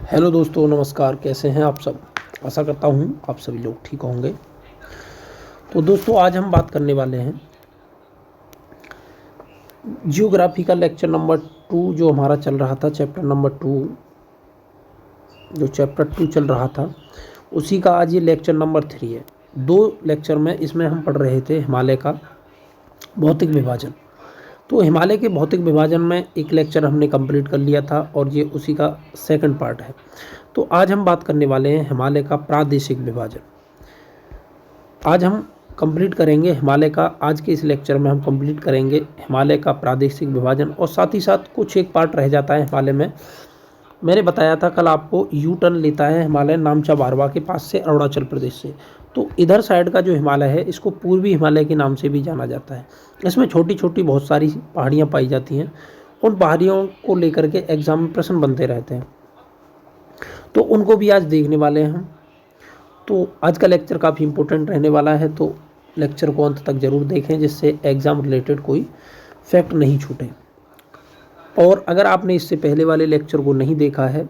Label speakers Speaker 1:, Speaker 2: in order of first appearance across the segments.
Speaker 1: Hello दोस्तों, नमस्कार। कैसे हैं आप सब? आशा करता हूँ आप सभी लोग ठीक होंगे। तो दोस्तों, आज हम बात करने वाले हैं जियोग्राफी का लेक्चर नंबर 2 जो हमारा चल रहा था, चैप्टर नंबर 2 जो चैप्टर 2 चल रहा था उसी का आज ये लेक्चर नंबर 3 है। 2 लेक्चर में इसमें हम पढ़ रहे थे हिमालय का भौतिक विभाजन। तो हिमालय के भौतिक विभाजन में एक लेक्चर हमने कंप्लीट कर लिया था और ये उसी का सेकंड पार्ट है। तो आज हम बात करने वाले हैं हिमालय का प्रादेशिक विभाजन। आज हम कंप्लीट करेंगे हिमालय का, आज के इस लेक्चर में हम कंप्लीट करेंगे हिमालय का प्रादेशिक विभाजन और साथ ही साथ कुछ एक पार्ट रह जाता है हिमालय में। मैंने बताया था कल आपको, यू टर्न लेता है हिमालय नामचा बारवा के पास से, अरुणाचल प्रदेश से। तो इधर साइड का जो हिमालय है इसको पूर्वी हिमालय के नाम से भी जाना जाता है। इसमें छोटी छोटी बहुत सारी पहाड़ियाँ पाई जाती हैं। उन पहाड़ियों को लेकर के एग्जाम में प्रश्न बनते रहते हैं, तो उनको भी आज देखने वाले हैं हम। तो आज का लेक्चर काफ़ी इंपॉर्टेंट रहने वाला है, तो लेक्चर को अंत तक ज़रूर देखें जिससे एग्ज़ाम रिलेटेड कोई फैक्ट नहीं छूटे। और अगर आपने इससे पहले वाले लेक्चर को नहीं देखा है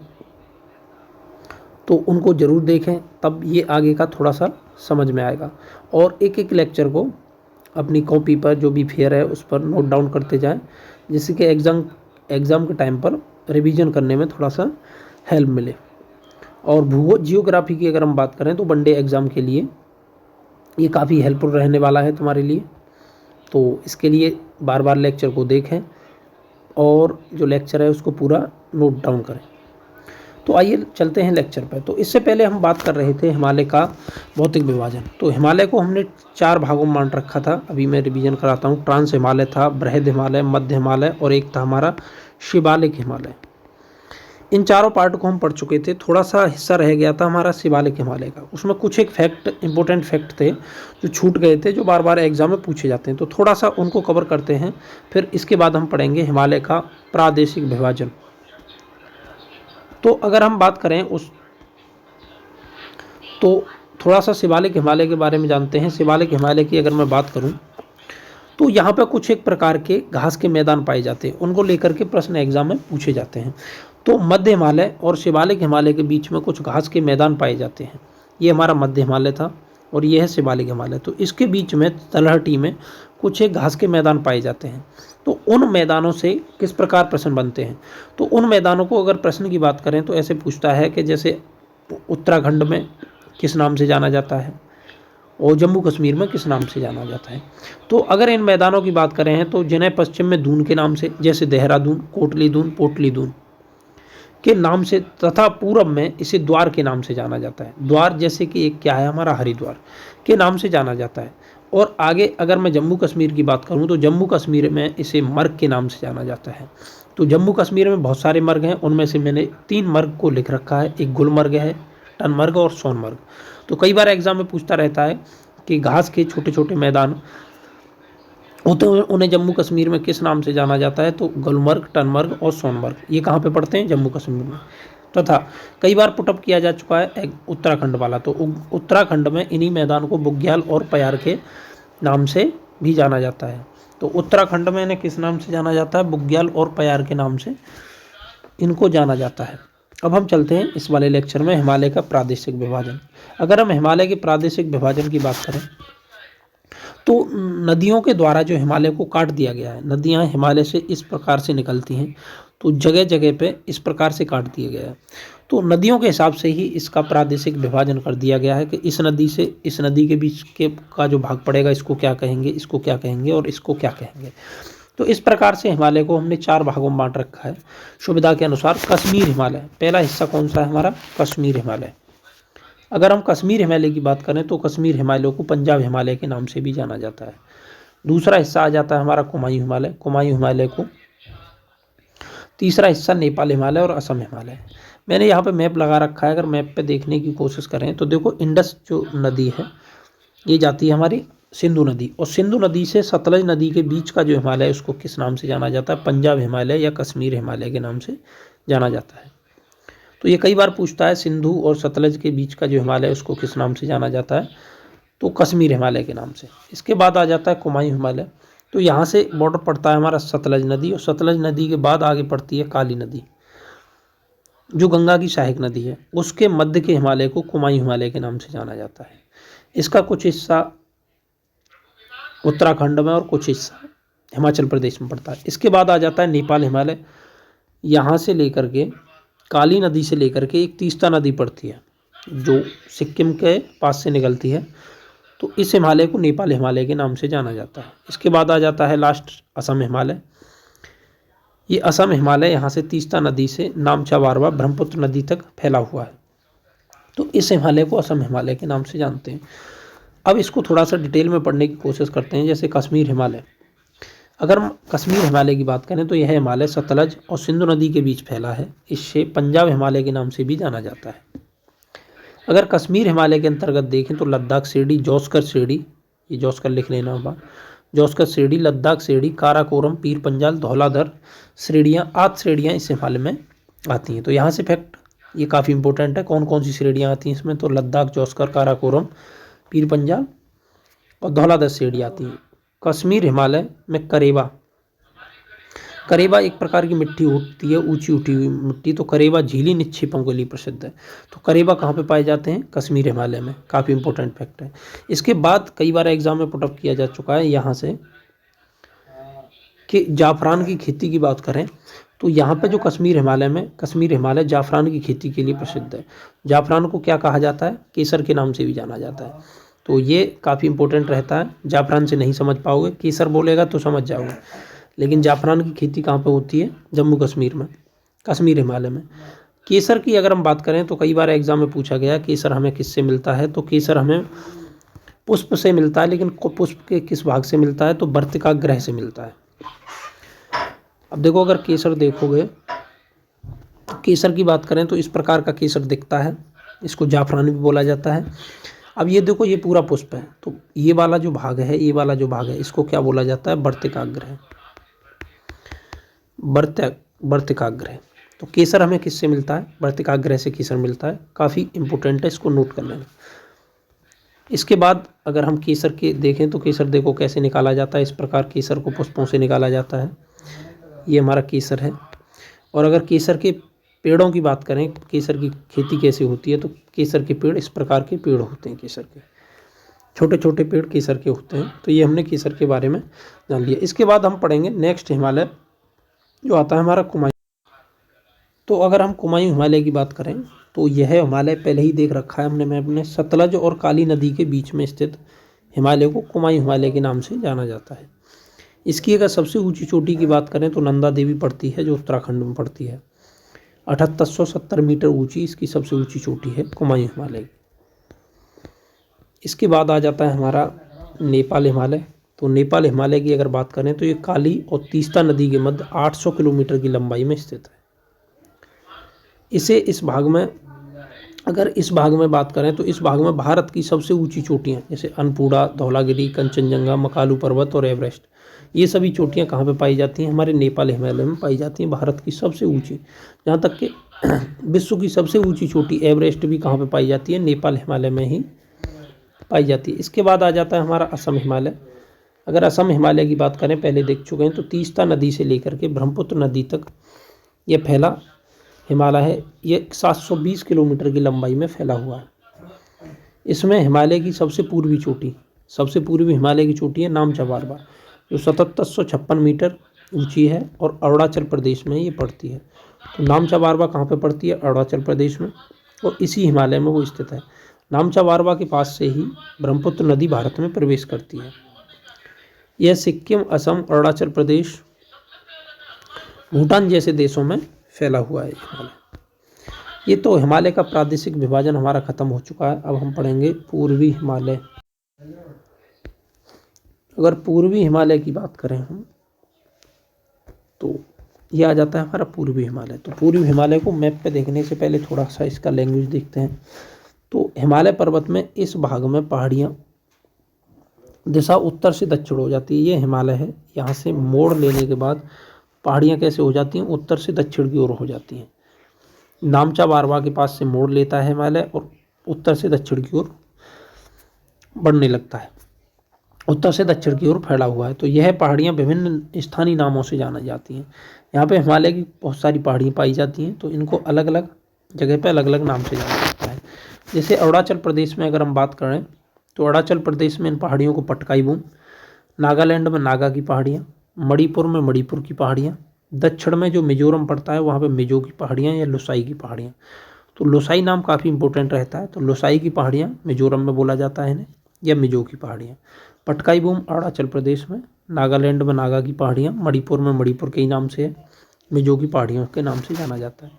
Speaker 1: तो उनको ज़रूर देखें, तब ये आगे का थोड़ा सा समझ में आएगा। और एक एक लेक्चर को अपनी कॉपी पर जो भी फेयर है उस पर नोट डाउन करते जाएं, जिससे कि एग्ज़ाम के टाइम पर रिवीजन करने में थोड़ा सा हेल्प मिले। और भूगोल जियोग्राफी की अगर हम बात करें तो वनडे एग्ज़ाम के लिए ये काफ़ी हेल्पफुल रहने वाला है तुम्हारे लिए। तो इसके लिए बार बार लेक्चर को देखें और जो लेक्चर है उसको पूरा नोट डाउन करें। तो आइए चलते हैं लेक्चर पर। तो इससे पहले हम बात कर रहे थे हिमालय का भौतिक विभाजन। तो हिमालय को हमने 4 भागों में बांट रखा था। अभी मैं रिवीजन कराता हूँ। ट्रांस हिमालय था, बृहद हिमालय, मध्य हिमालय और एक था हमारा शिवालिक हिमालय। इन चारों पार्ट को हम पढ़ चुके थे। थोड़ा सा हिस्सा रह गया था हमारा शिवालिक हिमालय का। उसमें कुछ एक फैक्ट, इंपॉर्टेंट फैक्ट थे जो छूट गए थे, जो बार बार एग्जाम में पूछे जाते हैं। तो थोड़ा सा उनको कवर करते हैं, फिर इसके बाद हम पढ़ेंगे हिमालय का प्रादेशिक विभाजन। तो अगर हम बात करें तो थोड़ा सा शिवालिक हिमालय के बारे में जानते हैं। शिवालिक हिमालय की अगर मैं बात करूं तो यहाँ पर कुछ एक प्रकार के घास के मैदान पाए जाते हैं, उनको लेकर के प्रश्न एग्जाम में पूछे जाते हैं। तो मध्य हिमालय और शिवालिक हिमालय के बीच में कुछ घास के मैदान पाए जाते हैं। ये हमारा मध्य हिमालय था और ये है शिवालिक हिमालय। तो इसके बीच में तलहटी में कुछ एक घास के मैदान पाए जाते हैं। तो उन मैदानों से किस प्रकार प्रश्न बनते हैं? तो उन मैदानों को अगर प्रश्न की बात करें तो ऐसे पूछता है कि जैसे उत्तराखंड में किस नाम से जाना जाता है और जम्मू कश्मीर में किस नाम से जाना जाता है। तो अगर इन मैदानों की बात करें हैं तो जिन्हें पश्चिम में दून के नाम से, जैसे देहरादून, कोटली दून, पोटली दून के नाम से, तथा पूरब में इसे द्वार के नाम से जाना जाता है। द्वार जैसे कि एक क्या है हमारा हरिद्वार के नाम से जाना जाता है। और आगे अगर मैं जम्मू कश्मीर की बात करूं तो जम्मू कश्मीर में इसे मर्ग के नाम से जाना जाता है। तो जम्मू कश्मीर में बहुत सारे मर्ग हैं, उनमें से मैंने 3 मर्ग को लिख रखा है। एक गुलमर्ग है, टनमर्ग और सोनमर्ग। तो कई बार एग्जाम में पूछता रहता है कि घास के छोटे छोटे मैदान होते हैं, उन्हें जम्मू कश्मीर में किस नाम से जाना जाता है? तो गुलमर्ग, टनमर्ग और सोनमर्ग। ये कहाँ पे पड़ते हैं? जम्मू कश्मीर में। तथा कई बार पुटअप किया जा चुका है उत्तराखंड वाला। तो उत्तराखंड में इन्हीं मैदान को बुग्याल और पयार के नाम से भी जाना जाता है। तो उत्तराखंड में इन्हें किस नाम से जाना जाता है? बुग्याल और पयार के नाम से इनको जाना जाता है। अब हम चलते हैं इस वाले लेक्चर में हिमालय का प्रादेशिक विभाजन। अगर हम हिमालय के प्रादेशिक विभाजन की बात करें तो नदियों के द्वारा जो हिमालय को काट दिया गया है, नदियां हिमालय से इस प्रकार से निकलती हैं, तो जगह जगह पे इस प्रकार से काट दिया गया है। तो नदियों के हिसाब से ही इसका प्रादेशिक विभाजन कर दिया गया है कि इस नदी से इस नदी के बीच के का जो भाग पड़ेगा इसको क्या कहेंगे, इसको क्या कहेंगे और इसको क्या कहेंगे। तो इस प्रकार से हिमालय को हमने 4 भागों में बांट रखा है सुविधा के अनुसार। कश्मीर हिमालय, पहला हिस्सा कौन सा है हमारा? कश्मीर हिमालय। अगर हम कश्मीर हिमालय की बात करें तो कश्मीर हिमालय को पंजाब हिमालय के नाम से भी जाना जाता है। दूसरा हिस्सा आ जाता है हमारा कुमायूं हिमालय। कुमायूं हिमालय को तीसरा हिस्सा नेपाल हिमालय और असम हिमालय। मैंने यहाँ पे मैप लगा रखा है, अगर मैप पे देखने की कोशिश करें तो देखो, इंडस जो नदी है ये जाती है हमारी सिंधु नदी, और सिंधु नदी से सतलज नदी के बीच का जो हिमालय है उसको किस नाम से जाना जाता है? पंजाब हिमालय या कश्मीर हिमालय के नाम से जाना जाता है। तो ये कई बार पूछता है, सिंधु और सतलज के बीच का जो हिमालय है उसको किस नाम से जाना जाता है? तो कश्मीर हिमालय के नाम से। इसके बाद आ जाता है कुमायूं हिमालय। तो यहाँ से बॉर्डर पड़ता है हमारा सतलज नदी, और सतलज नदी के बाद आगे पड़ती है काली नदी। जो गंगा की सहायक नदी है, उसके मध्य के हिमालय को कुमायूं हिमालय के नाम से जाना जाता है। इसका कुछ हिस्सा उत्तराखंड में और कुछ हिस्सा हिमाचल प्रदेश में पड़ता है। इसके बाद आ जाता है नेपाल हिमालय। यहाँ से लेकर के काली नदी से लेकर के एक तीस्ता नदी पड़ती है जो सिक्किम के पास से निकलती है, तो इस हिमालय को नेपाल हिमालय के नाम से जाना जाता है। इसके बाद आ जाता है लास्ट असम हिमालय। ये असम हिमालय यहाँ से तीस्ता नदी से नामचा बारवा ब्रह्मपुत्र नदी तक फैला हुआ है, तो इस हिमालय को असम हिमालय के नाम से जानते हैं। अब इसको थोड़ा सा डिटेल में पढ़ने की कोशिश करते हैं। जैसे कश्मीर हिमालय, अगर हम कश्मीर हिमालय की बात करें तो यह हिमालय सतलज और सिंधु नदी के बीच फैला है। इसे पंजाब हिमालय के नाम से भी जाना जाता है। अगर कश्मीर हिमालय के अंतर्गत देखें तो लद्दाख श्रेणी, जौस्कर श्रेणी, ये जौस्कर लिख लेना होगा, जौस्कर श्रेणी, लद्दाख श्रेणी, काराकोरम, पीर पंजाल, धौलाधर श्रेणियाँ, 8 श्रेणियाँ इस हिमालय में आती हैं। तो यहाँ से फैक्ट ये काफ़ी इंपॉर्टेंट है, कौन कौन सी श्रेणियाँ आती हैं इसमें, तो लद्दाख, जौस्कर, काराकोरम, पीर पंजाल और धौलाधर श्रेणी आती है। कश्मीर हिमालय में करेबा, करेबा एक प्रकार की मिट्टी होती है, ऊंची उठी हुई मिट्टी, तो करेबा झीली निक्षेपों के लिए प्रसिद्ध है। तो करेबा कहाँ पे पाए जाते हैं, कश्मीर हिमालय में, काफ़ी इंपॉर्टेंट फैक्ट है। इसके बाद कई बार एग्जाम में पुटअप किया जा चुका है यहाँ से कि जाफरान की खेती की बात करें तो यहाँ पे जो कश्मीर हिमालय में, कश्मीर हिमालय जाफरान की खेती के लिए प्रसिद्ध है। जाफरान को क्या कहा जाता है, केसर के नाम से भी जाना जाता है, तो ये काफ़ी इंपॉर्टेंट रहता है। जाफरान से नहीं समझ पाओगे, केसर बोलेगा तो समझ जाओगे, लेकिन जाफरान की खेती कहाँ पे होती है, जम्मू कश्मीर में, कश्मीर हिमालय में। केसर की अगर हम बात करें तो कई बार एग्जाम में पूछा गया केसर हमें किससे मिलता है, तो केसर हमें पुष्प से मिलता है, लेकिन पुष्प के किस भाग से मिलता है, तो वर्तिका ग्रह से मिलता है। अब देखो अगर केसर देखोगे, केसर की बात करें तो इस प्रकार का केसर दिखता है, इसको जाफरान भी बोला जाता है। अब ये देखो ये पूरा पुष्प है, तो ये वाला जो भाग है, ये वाला जो भाग है, इसको क्या बोला जाता है, वर्तिकाग्र, वर्तिकाग्र। तो केसर हमें किससे मिलता है, वर्तिकाग्र से केसर मिलता है, काफ़ी इंपॉर्टेंट है, इसको नोट कर लेना। इसके बाद अगर हम केसर के देखें तो केसर देखो कैसे निकाला जाता है, इस प्रकार केसर को पुष्पों से निकाला जाता है, ये हमारा केसर है। और अगर केसर के पेड़ों की बात करें, केसर की खेती कैसे होती है, तो केसर के पेड़ इस प्रकार के पेड़ होते हैं, केसर के छोटे छोटे पेड़ केसर के होते हैं। तो ये हमने केसर के बारे में जान लिया। इसके बाद हम पढ़ेंगे नेक्स्ट हिमालय जो आता है हमारा कुमायूं। तो अगर हम कुमायूं हिमालय की बात करें तो यह हिमालय पहले ही देख रखा है हमने मैप में, सतलज और काली नदी के बीच में स्थित हिमालय को कुमायूं हिमालय के नाम से जाना जाता है। इसकी अगर सबसे ऊंची चोटी की बात करें तो नंदा देवी पड़ती है, जो उत्तराखंड में पड़ती है। 7870 मीटर ऊंची इसकी सबसे ऊंची चोटी है कुमायूं हिमालय की। इसके बाद आ जाता है हमारा नेपाल हिमालय। तो नेपाल हिमालय की अगर बात करें तो ये काली और तीस्ता नदी के मध्य 800 किलोमीटर की लंबाई में स्थित है। इस भाग में अगर इस भाग में बात करें तो इस भाग में भारत की सबसे ऊंची चोटियां जैसे अन्नपूर्णा, धौलागिरी, कंचनजंगा, मकालू पर्वत और एवरेस्ट, ये सभी चोटियां कहाँ पे पाई जाती हैं, हमारे नेपाल हिमालय में पाई जाती हैं। भारत की सबसे ऊंची, जहाँ तक कि विश्व की सबसे ऊंची चोटी एवरेस्ट भी कहाँ पे पाई जाती है, नेपाल हिमालय में ही पाई जाती है। इसके बाद आ जाता है हमारा असम हिमालय। अगर असम हिमालय की बात करें, पहले देख चुके हैं, तो तीस्ता नदी से लेकर के ब्रह्मपुत्र नदी तक ये फैला हिमालय है। ये 720 किलोमीटर की लंबाई में फैला हुआ है। इसमें हिमालय की सबसे पूर्वी चोटी, सबसे पूर्वी हिमालय की चोटी है नामचा बारवा, जो 7756 मीटर ऊंची है और अरुणाचल प्रदेश में ये पड़ती है। तो नामचा बारवा कहाँ पे पड़ती है, अरुणाचल प्रदेश में, और इसी हिमालय में वो स्थित है। नामचा बारवा के पास से ही ब्रह्मपुत्र नदी भारत में प्रवेश करती है। यह सिक्किम, असम, अरुणाचल प्रदेश, भूटान जैसे देशों में फैला हुआ है हिमालय। ये तो हिमालय का प्रादेशिक विभाजन हमारा खत्म हो चुका है। अब हम पढ़ेंगे पूर्वी हिमालय। अगर पूर्वी हिमालय की बात करें हम तो यह आ जाता है हमारा पूर्वी हिमालय। तो पूर्वी हिमालय को मैप पे देखने से पहले थोड़ा सा इसका लैंग्वेज देखते हैं। तो हिमालय पर्वत में इस भाग में पहाड़ियाँ दिशा उत्तर से दक्षिण हो जाती है। ये हिमालय है, यहाँ से मोड़ लेने के बाद पहाड़ियाँ कैसे हो जाती हैं, उत्तर से दक्षिण की ओर हो जाती हैं। नामचा बारवा के पास से मोड़ लेता है हिमालय और उत्तर से दक्षिण की ओर बढ़ने लगता है, उत्तर से दक्षिण की ओर फैला हुआ है। तो यह पहाड़ियाँ विभिन्न स्थानीय नामों से जानी जाती हैं। यहाँ पे हिमालय की बहुत सारी पहाड़ियाँ पाई जाती हैं, तो इनको अलग अलग जगह पे अलग अलग नाम से जाना जाता है। जैसे अरुणाचल प्रदेश में अगर हम बात करें तो अरुणाचल प्रदेश में इन पहाड़ियों को पटकाई बूम, नागालैंड में नागा की पहाड़ियाँ, मणिपुर में मणिपुर की पहाड़ियाँ, दक्षिण में जो मिजोरम पड़ता है वहाँ पे मिजो की पहाड़ियाँ या लोसाई की पहाड़ियाँ। तो लोसाई नाम काफ़ी इंपॉर्टेंट रहता है, तो लोसाई की पहाड़ियाँ मिजोरम में बोला जाता है इन्हें, या मिजो की पहाड़ियाँ। पटकाई बूम अरुणाचल प्रदेश में, नागालैंड में नागा की पहाड़ियाँ, मणिपुर में मणिपुर के ही नाम से है, मिजो की पहाड़ियों के नाम से जाना जाता है।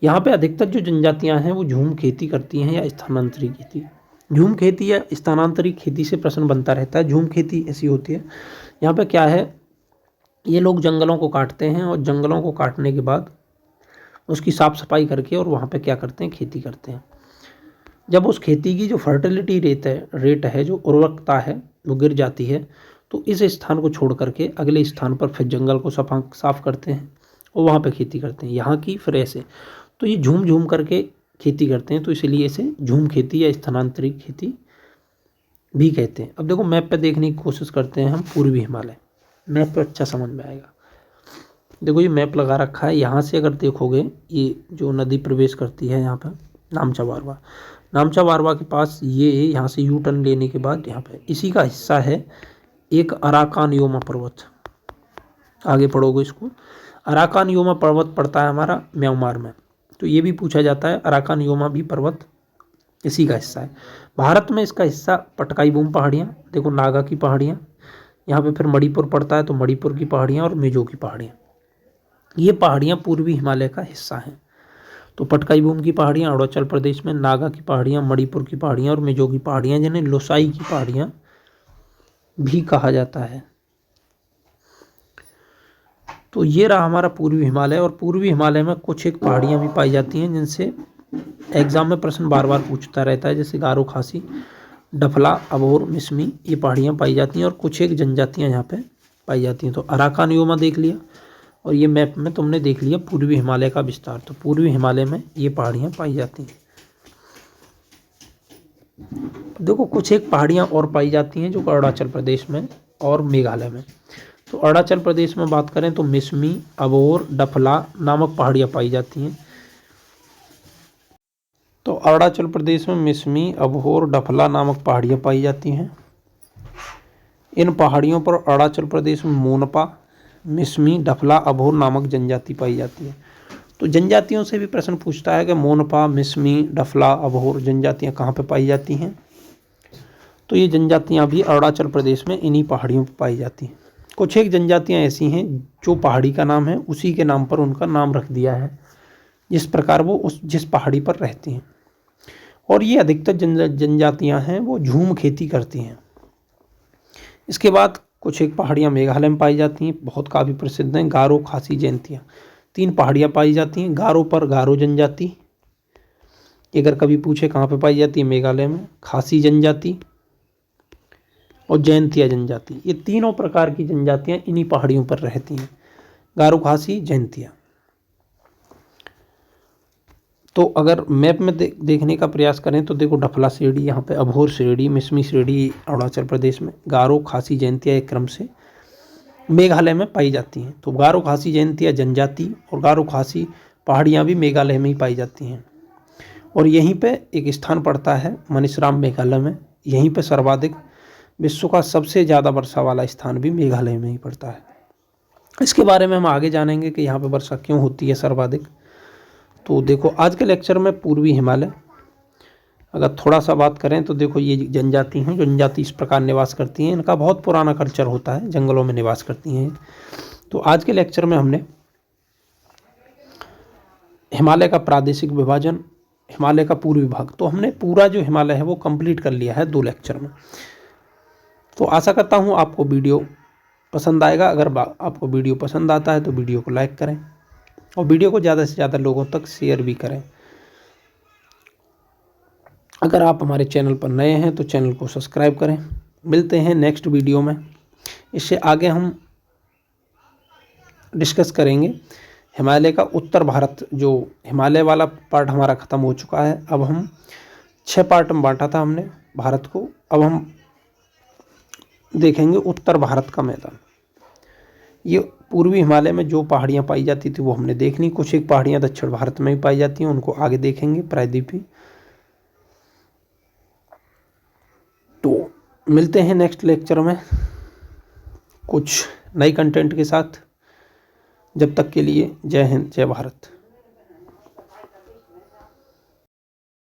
Speaker 1: यहाँ पे अधिकतर जो जनजातियाँ हैं वो झूम खेती करती हैं या स्थानांतरित खेती। झूम खेती या स्थानांतरित खेती से प्रश्न बनता रहता है। झूम खेती ऐसी होती है, यहाँ पे क्या है, ये लोग जंगलों को काटते हैं और जंगलों को काटने के बाद उसकी साफ़ सफाई करके और वहाँ पे क्या करते हैं, खेती करते हैं। जब उस खेती की जो फर्टिलिटी रेट है, जो उर्वरकता है वो गिर जाती है, तो इस स्थान को छोड़ करके अगले स्थान पर फिर जंगल को साफ करते हैं और वहाँ पे खेती करते हैं, यहाँ की फिर ऐसे। तो ये झूम झूम करके खेती करते हैं, तो इसलिए इसे झूम खेती या स्थानांतरित खेती भी कहते हैं। अब देखो मैप पे देखने की कोशिश करते हैं हम पूर्वी हिमालय, मैप पे अच्छा समझ में आएगा। देखो ये मैप लगा रखा है, यहाँ से अगर देखोगे ये जो नदी प्रवेश करती है यहाँ पर नामचा बारवा, नामचा बारवा के पास ये यहाँ से यू टर्न लेने के बाद यहाँ पे इसी का हिस्सा है एक अराकान योमा पर्वत। आगे पढ़ोगे इसको, अराकान योमा पर्वत पड़ता है हमारा म्यांमार में, तो ये भी पूछा जाता है। अराकान योमा भी पर्वत इसी का हिस्सा है। भारत में इसका हिस्सा पटकाई बूम पहाड़ियाँ, देखो नागा की पहाड़ियाँ, यहाँ पे फिर मणिपुर पड़ता है तो मणिपुर की पहाड़ियाँ और मिजो की पहाड़ियाँ, ये पहाड़ियाँ पूर्वी हिमालय का हिस्सा हैं। तो पटकाई बूम की पहाड़ियाँ अरुणाचल प्रदेश में, नागा की पहाड़ियाँ, मणिपुर की पहाड़ियाँ और मिजो की पहाड़ियाँ, जिन्हें लोसाई की पहाड़ियाँ भी कहा जाता है। तो ये रहा हमारा पूर्वी हिमालय, और पूर्वी हिमालय में कुछ एक पहाड़ियाँ भी पाई जाती हैं जिनसे एग्जाम में प्रश्न बार बार पूछता रहता है, जैसे गारो खासी, डफला, अबोर, मिसमी, ये पहाड़ियाँ पाई जाती हैं और कुछ एक जनजातियाँ यहाँ पे पाई जाती हैं। तो अराकान योमा देख लिया और ये मैप में तुमने देख लिया पूर्वी हिमालय का विस्तार, तो पूर्वी हिमालय में ये पहाड़ियाँ पाई जाती हैं। देखो कुछ एक पहाड़ियाँ और पाई जाती हैं जो अरुणाचल प्रदेश में और मेघालय में। तो अरुणाचल प्रदेश में बात करें तो मिसमी, अबोर, डफला नामक पहाड़ियाँ पाई जाती हैं। तो अरुणाचल प्रदेश में मिसमी, अबोर, डफला नामक पहाड़ियाँ पाई जाती हैं। इन पहाड़ियों पर अरुणाचल प्रदेश में मोनपा, मिसमी, डफला, अबोर नामक जनजाति पाई जाती है। तो जनजातियों से भी प्रश्न पूछता है कि मोनपा, मिसमी, डफला, अबोर जनजातियाँ कहाँ पे पाई जाती हैं। तो ये जनजातियाँ भी अरुणाचल प्रदेश में इन्हीं पहाड़ियों पर पाई जाती हैं। कुछ एक जनजातियाँ ऐसी हैं जो पहाड़ी का नाम है उसी के नाम पर उनका नाम रख दिया है, जिस प्रकार वो जिस पहाड़ी पर रहती हैं। और ये अधिकतर जनजातियाँ हैं वो झूम खेती करती हैं। इसके बाद कुछ एक पहाड़ियाँ मेघालय में पाई जाती हैं, बहुत काफ़ी प्रसिद्ध हैं, गारो, खासी, जयंतिया, 3 पहाड़ियाँ पाई जाती हैं। गारो पर गारो जनजाति, अगर कभी पूछे कहाँ पे पाई जाती है, मेघालय में। खासी जनजाति और जयंतिया जनजाति, ये तीनों प्रकार की जनजातियाँ इन्हीं पहाड़ियों पर रहती हैं, गारो, खासी, जयंतिया। तो अगर मैप में देखने का प्रयास करें तो देखो डफला श्रेणी यहाँ पे, अबोर श्रेणी, मिसमी श्रेणी अरुणाचल प्रदेश में, गारो, खासी, जयंतिया एक क्रम से मेघालय में पाई जाती हैं। तो गारो, खासी, जयंतिया जनजाति और गारो, खासी पहाड़ियाँ भी मेघालय में ही पाई जाती हैं। और यहीं पे एक स्थान पड़ता है मनिसराम मेघालय में, यहीं पे सर्वाधिक विश्व का सबसे ज़्यादा वर्षा वाला स्थान भी मेघालय में ही पड़ता है। इसके बारे में हम आगे जानेंगे कि यहाँ पे वर्षा क्यों होती है सर्वाधिक। तो देखो आज के लेक्चर में पूर्वी हिमालय अगर थोड़ा सा बात करें तो देखो ये जनजाति हैं, जो जनजाति इस प्रकार निवास करती हैं, इनका बहुत पुराना कल्चर होता है, जंगलों में निवास करती हैं। तो आज के लेक्चर में हमने हिमालय का प्रादेशिक विभाजन, हिमालय का पूर्वी भाग, तो हमने पूरा जो हिमालय है वो कंप्लीट कर लिया है 2 लेक्चर में। तो आशा करता हूँ आपको वीडियो पसंद आएगा। अगर आपको वीडियो पसंद आता है तो वीडियो को लाइक करें और वीडियो को ज़्यादा से ज़्यादा लोगों तक शेयर भी करें। अगर आप हमारे चैनल पर नए हैं तो चैनल को सब्सक्राइब करें। मिलते हैं नेक्स्ट वीडियो में। इससे आगे हम डिस्कस करेंगे हिमालय का उत्तर भारत, जो हिमालय वाला पार्ट हमारा ख़त्म हो चुका है। अब हम 6 पार्ट में बांटा था हमने भारत को, अब हम देखेंगे उत्तर भारत का मैदान। ये पूर्वी हिमालय में जो पहाड़ियाँ पाई जाती थी वो हमने देख ली। कुछ एक पहाड़ियाँ दक्षिण भारत में भी पाई जाती हैं, उनको आगे देखेंगे प्रायद्वीपीय। तो मिलते हैं नेक्स्ट लेक्चर में कुछ नई कंटेंट के साथ। जब तक के लिए जय हिंद, जय भारत।